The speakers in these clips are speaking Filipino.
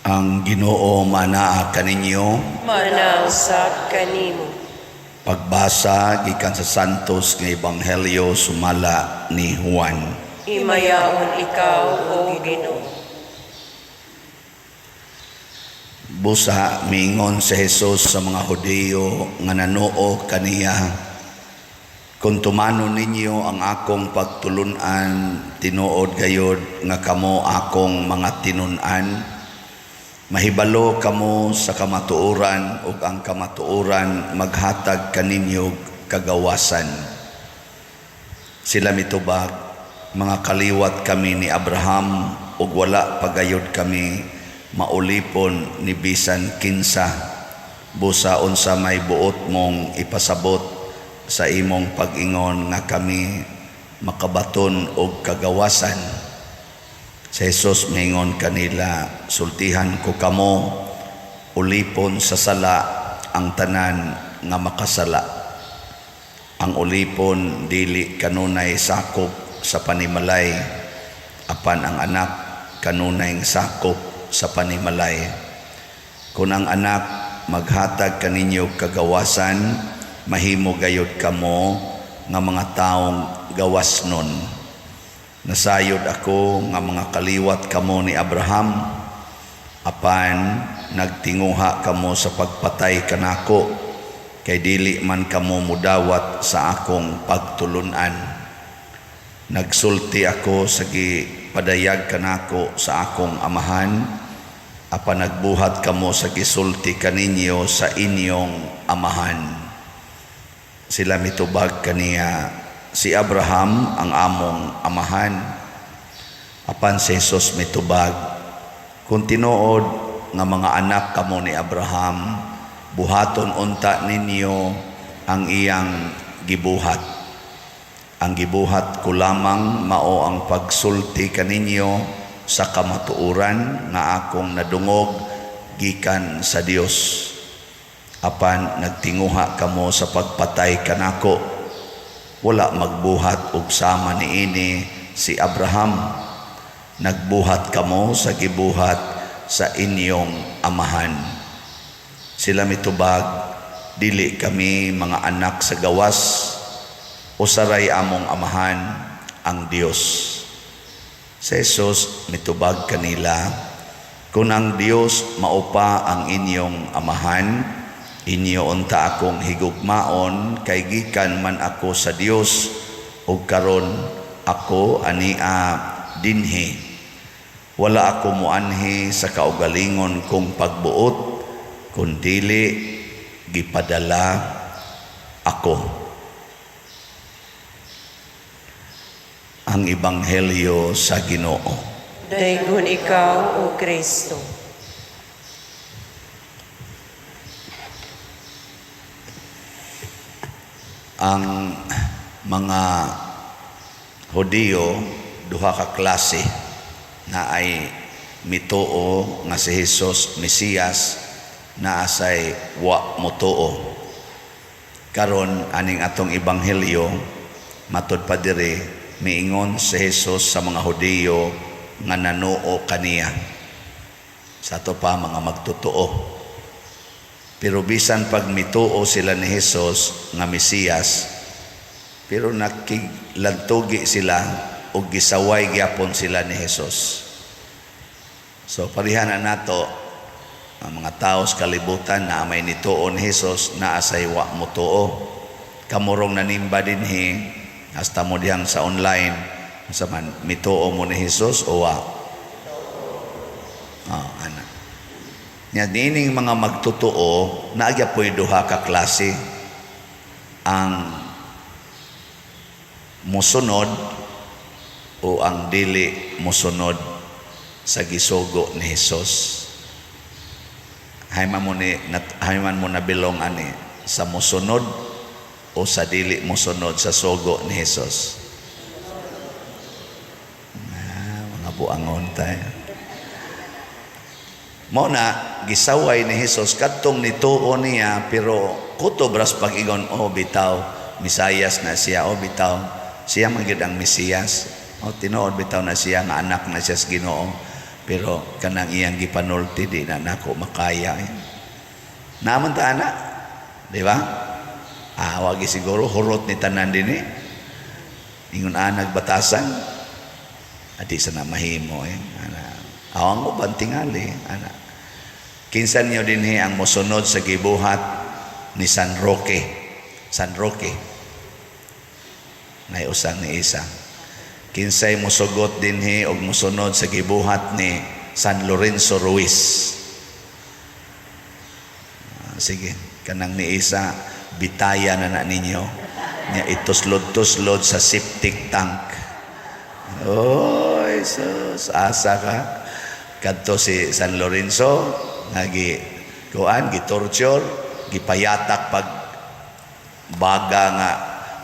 Ang Ginoo manaa kaninyo. Manaw sa kanimo. Pagbasa gikan sa Santos nga Ebanghelyo sumala ni Juan. Himayaon ikaw, O Ginoo. Busa miingon si Jesus sa mga Hudiyo nga nanoo kaniya, kung tumano ninyo ang akong pagtulunan, tinuod gayod nga kamo akong mga tinunan, mahibalo kamo sa kamatuoran ug ang kamatuoran maghatag kaninyo kagawasan. Sila mitubag, mga kaliwat kami ni Abraham ug wala pagayod kami maulipon ni bisan kinsa. Busa unsa may buot mong ipasabot sa imong pag-ingon nga kami makabaton og kagawasan. Si Jesus mingon kanila, sultihan ko kamo, ulipon sa sala ang tanan nga makasala. Ang ulipon dili kanunay sakop sa panimalay, apan ang anak kanunay sakop sa panimalay. Kung ang anak maghatag kaninyo kagawasan, mahimo gayud kamo nga mga taong gawasnon. Nasayod ako nga mga kaliwat kamo ni Abraham, apan nagtinguha kamo sa pagpatay kanako, kay dili man kamo mudawat sa akong pagtulunan. Nagsulti ako sa gipadayag kanako sa akong amahan, apan nagbuhat kamo sa gisulti kaninyo sa inyong amahan. Sila mitubag kaniya, si Abraham ang among amahan. Apan si Jesus mitubag, kung tinuod nga mga anak kamo ni Abraham, buhaton unta ninyo ang iyang gibuhat. Ang gibuhat ko lamang mao ang pagsulti kaninyo sa kamatuoran nga akong nadungog gikan sa Dios. Apan nagtinguha kamo sa pagpatay kanako, wala magbuhat og sama niini si Abraham. Nagbuhat kamo sa gibuhat sa inyong amahan. Sila mitubag, dili kami mga anak sa gawas, usaray among amahan ang Dios. Si Jesus mitubag kanila, kung ang Dios maupa ang inyong amahan, inyo unta akong higugmaon, kay gikan man ako sa Dios ug karon ako ania dinhi. Wala ako muanhi sa kaugalingon kong pagbuot, kundili gipadala ako. Ang Ebanghelyo sa Ginoo. Daygon ikaw, O Kristo. Ang mga Hudiyo, duha ka klase na ay mituo nga si Jesus Mesiyas, na asay wa mutuo. Karon aning atong Ebanghelyo matud pa diri, miingon si Jesus sa mga Hudiyo nga nanuo kaniya. Sa ato pa mga magtutuo. Pero bisan pag mituo sila ni Jesus nga Mesiyas, pero nakiglantugi sila o gisaway gyapon sila ni Jesus. So parihan na nato ang mga tao sa kalibutan na may nituo ni Jesus na asay wa mutuo. Kamurong nanimba dinhi hasta mo diyang sa online sa man mituo mo ni Jesus o wa. Anak. Nya dining mga magtutuo naagya po'y duha ka klase, ang musunod o ang dili musunod sa gisugo ni Jesus. Hayman mo na bilong ani sa musunod o sa dili musunod sa sugo ni Jesus. Mga buangon tayo. Mo na gisaway ni Jesus kadtong nituo niya, pero kuto bras pag-ingon, bitaw Misayas na siya, bitaw siya magyud ang Mesiyas, tinuod bitaw na siya nga anak na siya sa Ginoo. Pero kanang iyang gipanulti di na nako makaya. Naman ta ana, di ba? Wagi siguro hurot ni tanan din ingon anag batasan. Adi sana mahimo ana. Awang mo bantingali ana. Kinsan niyo din ang mosunod sa gibuhat ni San Roque. San Roque. Nay usan ni isa. Kinsay mosugot dinhi og mosunod sa gibuhat ni San Lorenzo Ruiz. Sige, kanang ni isa bitaya na ninyo niya ituslod-tuslod sa septic tank. Oy, sus, asa ka kadto si San Lorenzo gitorture, gipayatak pag baga nga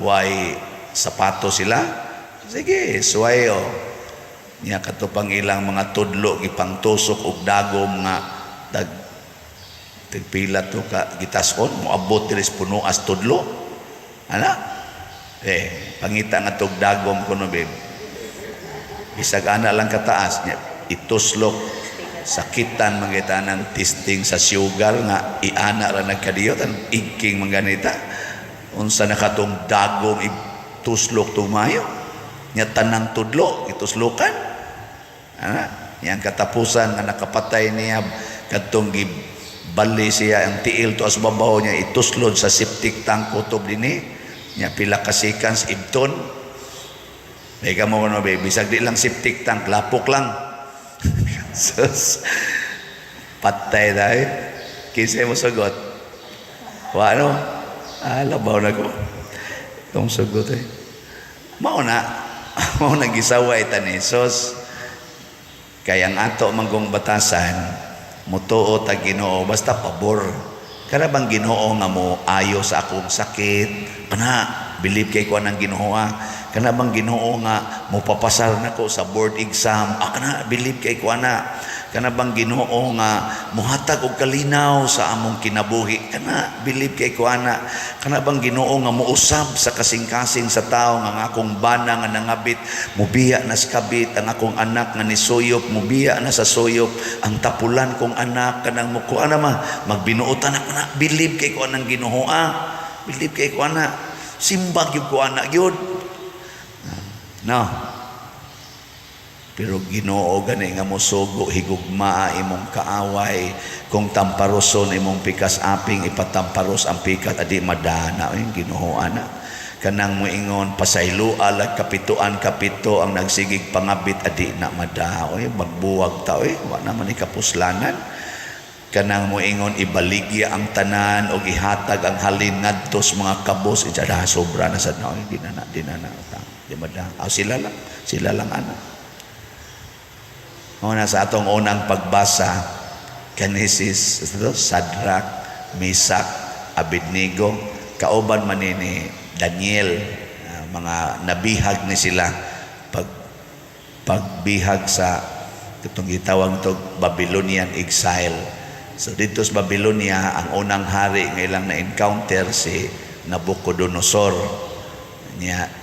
way sapato sila. Sige, suwayo. Niya katupang ilang mga tudlo gipangtusok og dagom nga tagpila to ka gitason moabot diri puno as tudlo. Ana? Pangita nga tog dagom kuno babe. Bisag ana lang kataas niya ituslok sakitan mangita ng testing sa sugar nga iana ra nagkadiyot ang iking manganita. Unsa nakatong dagom ituslok tumayo. Nya tanang tudlo ituslukan yang katapusan nga nakapatay niya kadtong gibali siya ang tiil to as babaw niya ituslod sa septic tank kutob dinhi nya pila ka seconds ibton may kamo kuno be bisag di lang septic tank lapok lang sus patay dai kinsa mo sagot wano labaw na ko tong sagot mao na mo nagisaway tanesos kaya ang ato manggong batasan mutuo ta Ginoo basta pabor kana bang Ginoo nga mo ayo sa akong sakit kana believe kay ko nang Ginoo kana bang Ginoo nga mo papasar nako sa board exam kana believe kay ko kana bang Ginoo nga mohatag og kalinaw sa among kinabuhi kana believe kay ko kana bang Ginoo nga mousab sa kasing-kasing sa tao nga akong bana nga nangabit mubiya na sa kabit ang akong anak nga nisuyop mubiya na sa suyop ang tapulan kong anak kanang muko magbinuotan ako na believe kay ko anang Ginoo believe kay ko simbag yung ko gyud no. Pero Ginoo gani nga mosugo higugma imong kaaway kung tamparoson imong pikas aping ipatamparos ang pikat adi madana yung Ginoo kanang moingon pasayloa lag kapituan kapito ang nagsigig pangabit adi na madaoy magbuwag ta wa naman ikapuslanan kanang moingon ibaligya ang tanan o ihatag ang halin ngadto sa mga kabos ida sobra na sad na di na di mada sila lang Una sa atong unang pagbasa Genesis Sadrak, Misak, Abednego kauban man ni Daniel mga nabihag ni sila pagbihag sa itong gitawag to Babylonian exile. So dito sa Babylonia ang unang hari nga ilang na-encounter si Nabucodonosor.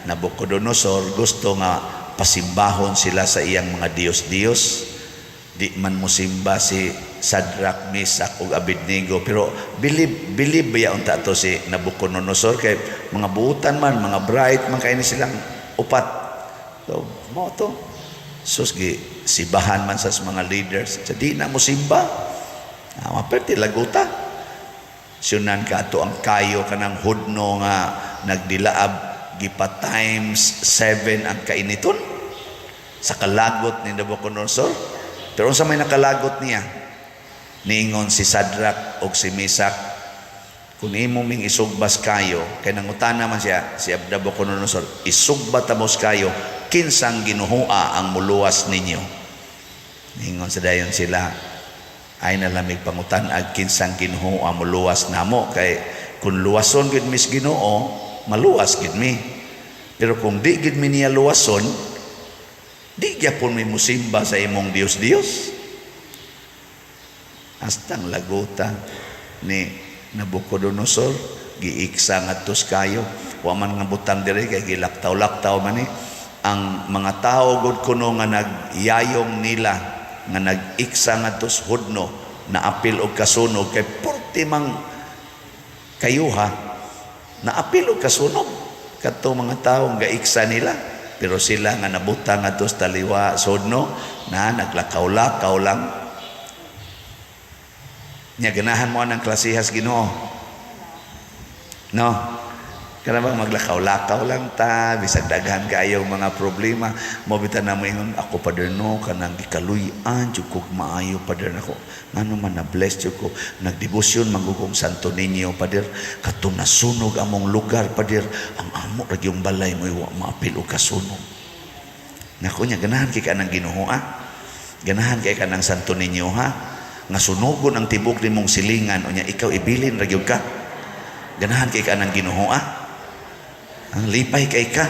Nabucodonosor gusto nga pasimbahon sila sa iyang mga Diyos-Diyos. Di man musimba si Sadrak, Misak ug Abednego pero believe ba unta to si Nabucodonosor kay mga buutan man mga bright man kay ni silang upat. So mo to susgi sibahan man sa mga leaders sa di na musimba maperti laguta sunan ka ato ang kayo kanang hudno nga nagdilaab gipa times 7 ang kainiton sa kalagot ni Nabucodonosor. Pero unsa may nakalagot niya niingon si Sadrak o si Misak kung imo ming isugbas kayo kay nangutana man siya si Nabucodonosor isugba tamos kayo kinsang ginuhua ang muluwas ninyo niingon sa dayon sila ay nalamig pangutan ag kinsang ginuhua muluwas namo kay kung luwason gid mis Ginoo maluwas gid mi pero kung di gid mi niya luwason di gyapon mi musimba sa imong Dios astang laguta ni Nabucodonosor giiksa ngadtos kayo wa man nga butang diri kay gilaktaw-laktaw man ang mga tao gud kuno nga nagyayong nila nga nag-iksa ngadto sa Hudno na apil og kasunog kay porti mang kayuha na apil og kasunog kadto mga tawo nga iksa nila, pero sila nga nabutang ngadto sa taliwa sa Hudno na naglakaw-lakaw lang. Nya ganahan mo ang klasihas Ginoo, no? Kana ba maglakaw-lakaw lang ta, bisag daghan kayo mga problema, mo bitan na mo ingon ako Pader no kanang gikaluy-an jud ko maayo Pader nako. Ngano man na bless jud ko, nagdebosyon manggugong Santo Niño Pader, kadtong nasunog among lugar Pader, ang amo ra yung balay mo iwa maapil og kasunog. Nako nya ganahan kay kanang Ginoo ha. Ganahan kay kanang Santo Niño ha. Nga sunugon ang tibok nimong silingan unya ikaw ibilin ra gyud ka. Ganahan kay kanang Ginoo ha. Ang lipay kay ka.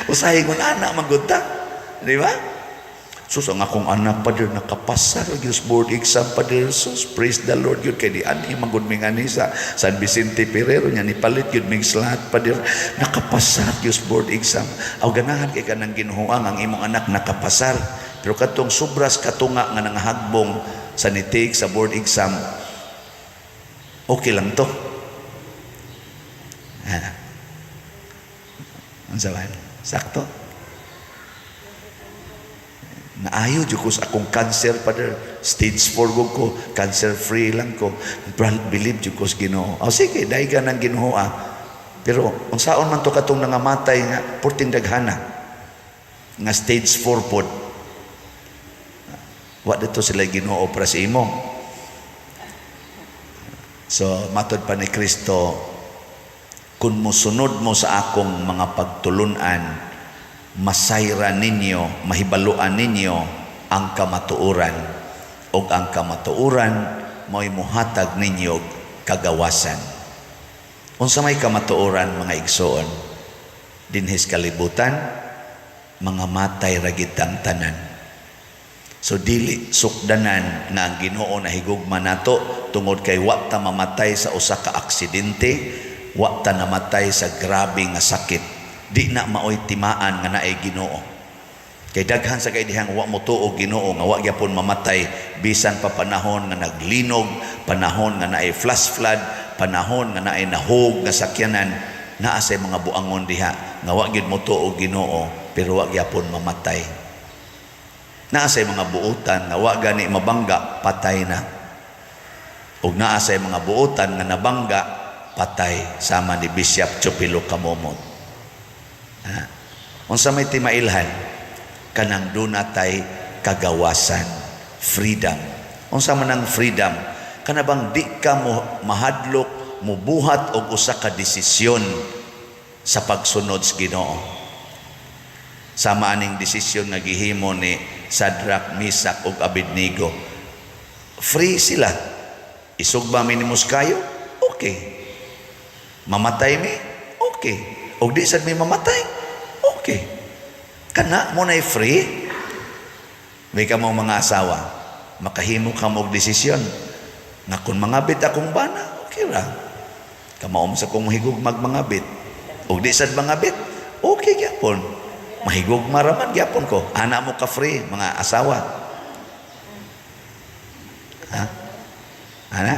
Usahay ko na anak magudta. Di ba? Sus, ang akong anak Pader nakapasar yung board exam Pader. Sus, praise the Lord yun. Kaya di ani magud ming ani sa San Vicente Ferrero niya ni palit yun ming slat Pader. Nakapasar yung board exam. Aw ganahan kay ka ng Ginoo ang imong anak nakapasar. Pero katong sobras katunga nga nangahagbong sa nitik sa board exam, okay lang to. Ang sabahan, sakto. Naayo jud ko sa akong cancer Pader, stage 4 gud ko, cancer free lang ko. Believe jud ko sa Ginoo. O sige, daigan ng Ginoo Pero unsaon man to katong nangamatay nga purting daghana nga stage 4 pod. Wa dito sila Ginoo para sa imo. So matod pa ni Kristo, kung musunod mo sa akong mga pagtulunan, masayra ninyo, mahibaluan ninyo ang kamatuoran, o ang kamatuoran mo'y muhatag ninyo kagawasan. Unsa may kamatuoran mga igsoon, dinhis kalibutan, mga matay ragit ang tanan. So dili sukdanan nga ang Ginoo na higugma nato tungod kay wa ta mamatay sa usa ka aksidente, wa ta namatay sa grabe nga sakit, di na maoy timaan nga naay Ginoo. Kay daghan sa kay dihang wa mo tuo Ginoo nga wa gyapon mamatay bisan pa panahon nga naglinog, panahon nga naay flash flood, panahon nga naay nahog nga sakyanan, naa say mga buangon diha nga wa gyud mo tuo Ginoo pero wa gyapon mamatay. Naa say mga buutan nga wa gani mabangga, patay na. Ug naa say mga buutan nga nabangga, patay, sama ni Bishop Chupilo Kamomot. Unsa may timailhan kanang dunatay kagawasan, freedom. Unsa man ang freedom? Kana bang di ka mo mahadlok, mubuhat og usa ka desisyon sa pagsunod sa Ginoo. Sama aning desisyon nga gihimo ni Sadrak, Misak ug Abednego. Free sila. Isugba mi nimos kayo? Okay. Mamatay mi? Okay. O di sad mi mamatay? Okay. Kana mo na'y free? May ka mo mga asawa, makahimo ka mo desisyon na kung mangabit akong bana, okay ra. Kamaom sa kong mahigog magmangabit. O di sad mangabit? Okay gyapon. Mahigog maraman gyapon ko. Ana mo ka free, mga asawa. Ha? Ana?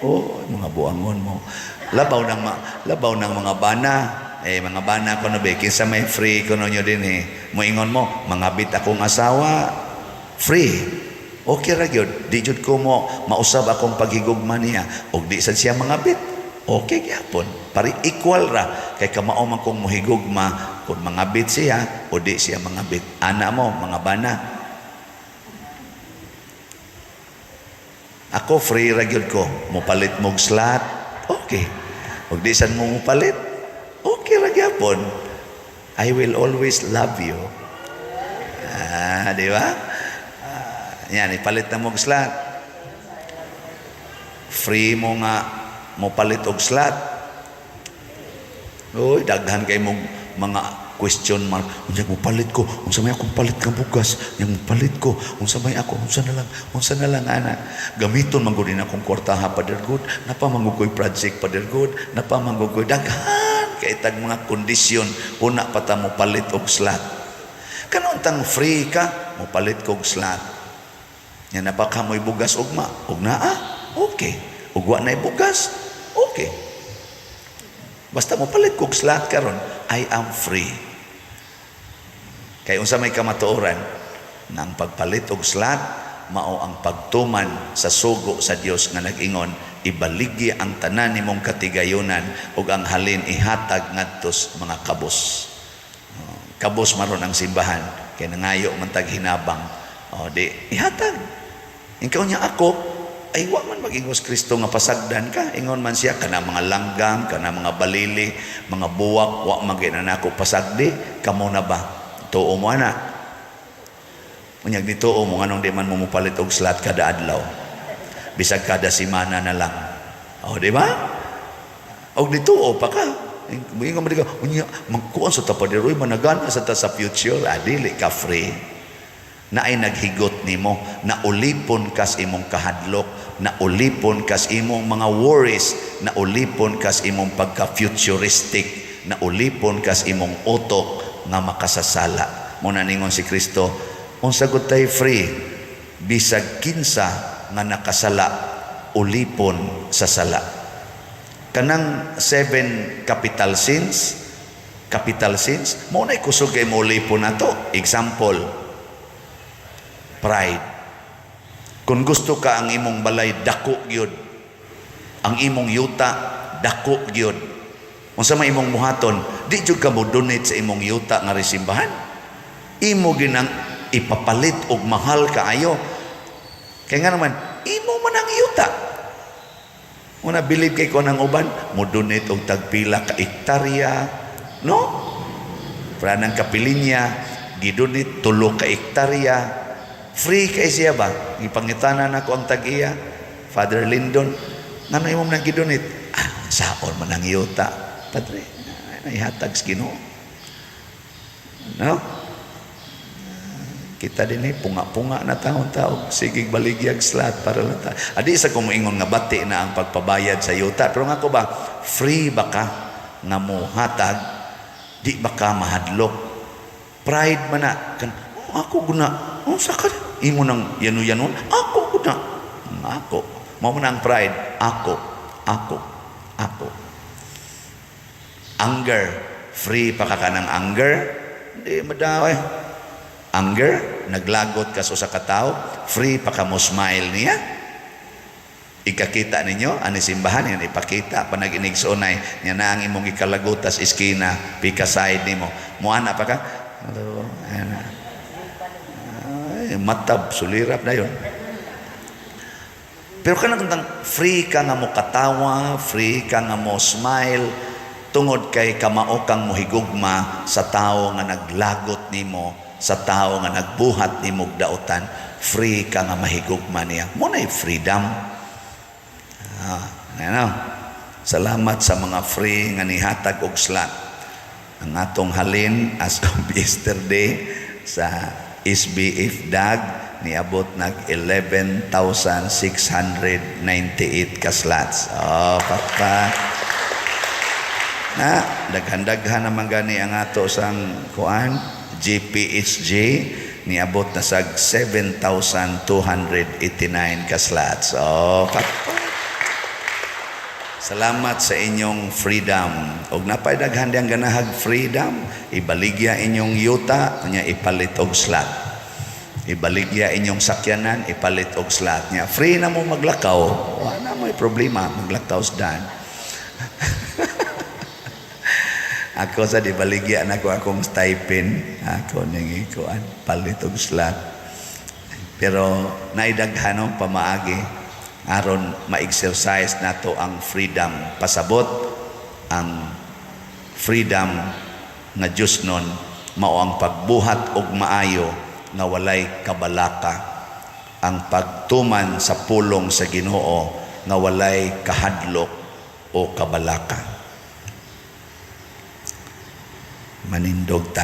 Oh, mga buangon mo. Labaw ng mga bana. Mga bana ko no be, kinsa may free ko no nyo din Moingon mo, mangabit akong asawa, free. Okay ra gyud. Di jud ko mo mausab akong paghigugma niya. Og di sad siya mangabit. Okay gyapon. Pari equal ra kay kamao man kong mohigugma kung mangabit siya o di siya mangabit. Ana mo, mga bana. Ako free ra gyud ko. Mupalit mog slot. Okay. Og di sad mo mupalit. Okay ra gyapon. I will always love you. Di ba? Yan, ipalit na mong slot. Free mo nga mo palit og slot. Uy, daghan kay mong mga question mark. Unsa mo palit ko? Unsa may akong palit ka bugas? Yang mo palit ko? Unsa may ako? Unsa na lang ana? Gamiton man gud akong kwartaha Father God. Napa mangugoy project Father God. Napa mangugoy daghan kay tag mga kondisyon una pa ta mo palit og slot. Kanon tang free ka, mo palit kog slot. Nya napakamoy bugas ugma, ug naa, okay. Ug wa nay bugas, okay. Basta mo palit kog slot karon, I am free. Kay unsa may kamatuoran nang pagpalit og slot mao ang pagtuman sa sugo sa Dios nga nag-ingon, ibaligi ang tanan nimong katigayunan ug ang halin ihatag ngadtos mga kabos. Kabos maron ang simbahan kay nangayo man tag hinabang. Di ihatag. Ingkaw niya ako ay wa man mag-ingos Kristo nga pasagdan ka. Ingon man siya kana mga langgam, kana mga balili, mga buwak, wa magina nako pasagdi, kamo na ba? Tuo mo ana. Unyag dito mo nganong di man mo mupalit og slot kada adlaw. Bisag kada semana na lang. Di ba? Og dito pa ka. Ingon man ka, unya magkuan sa tapadiroy managana sa ta sa future, dili ka free. Na ay naghigot nimo, na ulipon kas imong kahadlok, na ulipon kas imong mga worries, na ulipon kas imong pagka-futuristic, na ulipon kas imong utok nga makasasala. Muna ningon si Kristo, unsa gud tay free, bisag kinsa nga nakasala, ulipon sa sala. Kanang 7 capital sins, mo na kusog kay mo ulipon na to. Example, pride. Kung gusto ka ang imong balay dako gyud, ang imong yuta dako gyud, unsa may imong muhaton, di jud ka mo donate sa imong yuta nga resimbahan. Imo ginang ipapalit og mahal kaayo. Kaya nga naman, imo man ang yuta. Muna bilib kay ko ng uban, mo donate og tagpila ka hektarya, no? Para ng kapilinya, gidonate 3 ka hektarya. Free kay siya ba? Ipangitanan ako ang tag-iya, Father Lindon, nga na imong nang gidonate? Saon man ang yuta, Padre, naihatag sa Ginoo. No? Kita din punga-punga na taon-taon. Sige, baligyag slot para lang ta. Adi isa kong ingon nga bati na ang pagpabayad sa yuta. Pero nga ko ba, free ba ka nga mo hatag? Di ba ka mahadlok? Pride man na. Ako guna. Saka imo nang yanu-yanon? Ako guna. Ako. Mao man ang pride. Ako. Anger. Free pa ka ng anger? Hindi, madaway. Anger, naglagot ka sa katao, free pa ka mo smile niya. Ikakita ninyo, ani simbahan yan, ipakita, panaginig sa unay, niya na ang imong ikalagutas iskina, pika side nimo. Muana pa ka? Hello, ay, matab, sulirap na yun. Pero kanang free ka nga mo katawa, free ka nga mo smile, tungod kay kamao kang mohigugma sa tao nga naglagot nimo, sa tao nga nagbuhat ni mong dautan, free ka nga mahigugma niya. Muna'y freedom. Salamat sa mga free nga nihatag og slot. Ang atong halin as of yesterday sa SBF DAG niabot nag 11,698 ka slots. Papa. Daghan-daghan naman gani ang ato sang kuan. GPHJ niabot na sag 7,289 ka slots. Salamat sa inyong freedom. Og napay daghan diyang ganahag freedom, ibaligya inyong yuta, nya ipalit og slot. Ibaligya inyong sakyanan, ipalit og slot nya. Free na mo maglakaw. Wala may problema maglakaw sa dan. Ako sa di baligya na ko akong stipend. Ako nang ikuan, palit og slot. Pero naidaghanong pamaagi aron ma-exercise nato ang freedom. Pasabot ang freedom nga Diyos nun, mao ang pagbuhat og maayo nga walay kabalaka. Ang pagtuman sa pulong sa Ginoo nga walay kahadlok o kabalaka. Manindog ta.